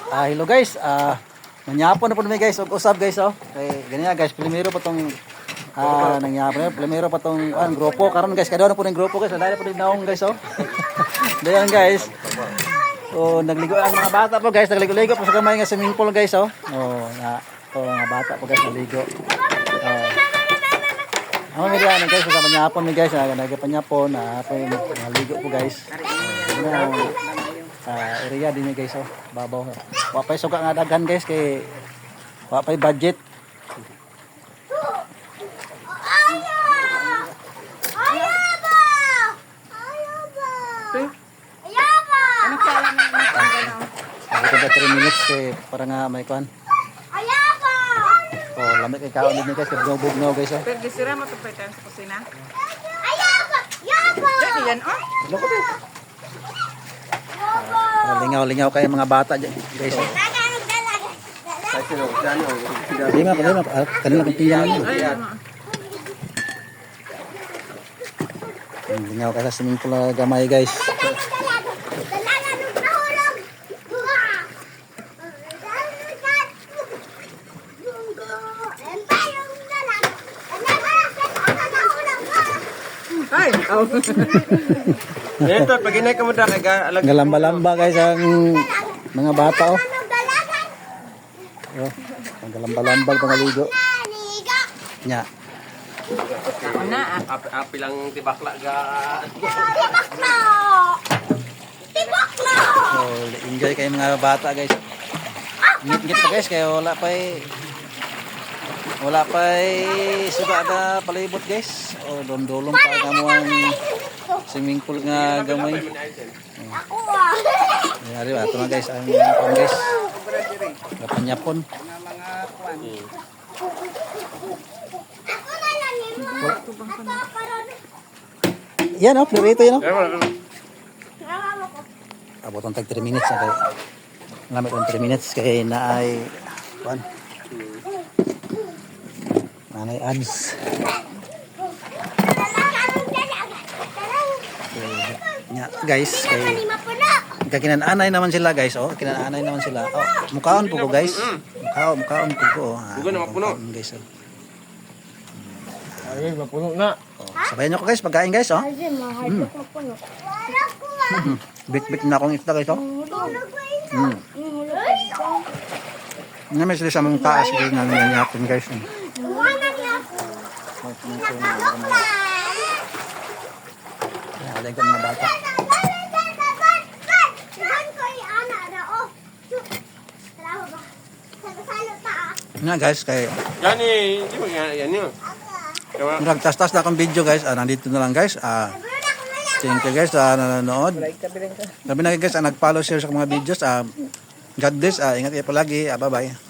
Hello guys. Manyapon na po namin guys. Usap guys oh. Kay ganyan guys, primero pa tong nangyapon. Primero pa tong grupo karon guys. Kada na po ng grupo guys. Dahil po din naong guys oh. Dayan guys. Oh, nagligo ang mga bata po guys. Nagligo-ligo po sa gamay nga swimming pool guys oh. Oh, mga bata po guys naligo. Ang mga yan guys, sa manyapon mi guys, nagapanyapon po naligo po guys. Area din guys oh, babaw. Wa pay suga nga daghan guys kay wa pay budget. Ako 3 minutes para nga may kuan. Oh, lamig kay kaon din guys, bugnaw guys oh. Pero gisira mo to pwede sa kusina. Dali yan oh. Loko din. Lingaw-lingaw kayo mga bata dyan guys. Hindi nga, kanila kong piyan nyo. Lingaw ka sa swimming pool na gamay guys. Ay, Ito, pag inay ka mo da, Galamba-lamba guys ang mga bata oh. Oh, ang galamba-lambal pangaligo. Nya. na ah. Api lang tibakla ga. Tibakla! So, enjoy kayo mga bata guys. Ngit-ngit pa guys kaya wala pa suga ada palibot guys. Oh, dondolong pa kamo ang swimming pool nga gamay. Ako ah. Ari ba, ito na guys ang pang guys. Kapanyapon. Mga kwan. Yan oh, narito yan oh. Abot ang tag 3 minutes na kayo. Lamit ang 3 minutes kaya naay kuan. Nanay ads. Nya guys kay kinananay naman sila guys oh, kinananay naman sila. Oh, mukhaon po ko guys. Mukhaon po ko. Bugo na mapuno. Guys oh. Ay, mapuno na. Oh, sabayan niyo ko guys pagkain guys oh. Bik-bik na akong isda guys oh. May sila sa mga taas guys na nangyayapin guys. Alay ko mga bata. Nga guys kay Yan eh, di ba yan yun? nagtastas na akong video guys. Nandito na lang guys. Thank you guys sa nanonood. Sabi na guys, nag-follow share sa mga videos. God bless. Ingat kayo palagi. Bye-bye.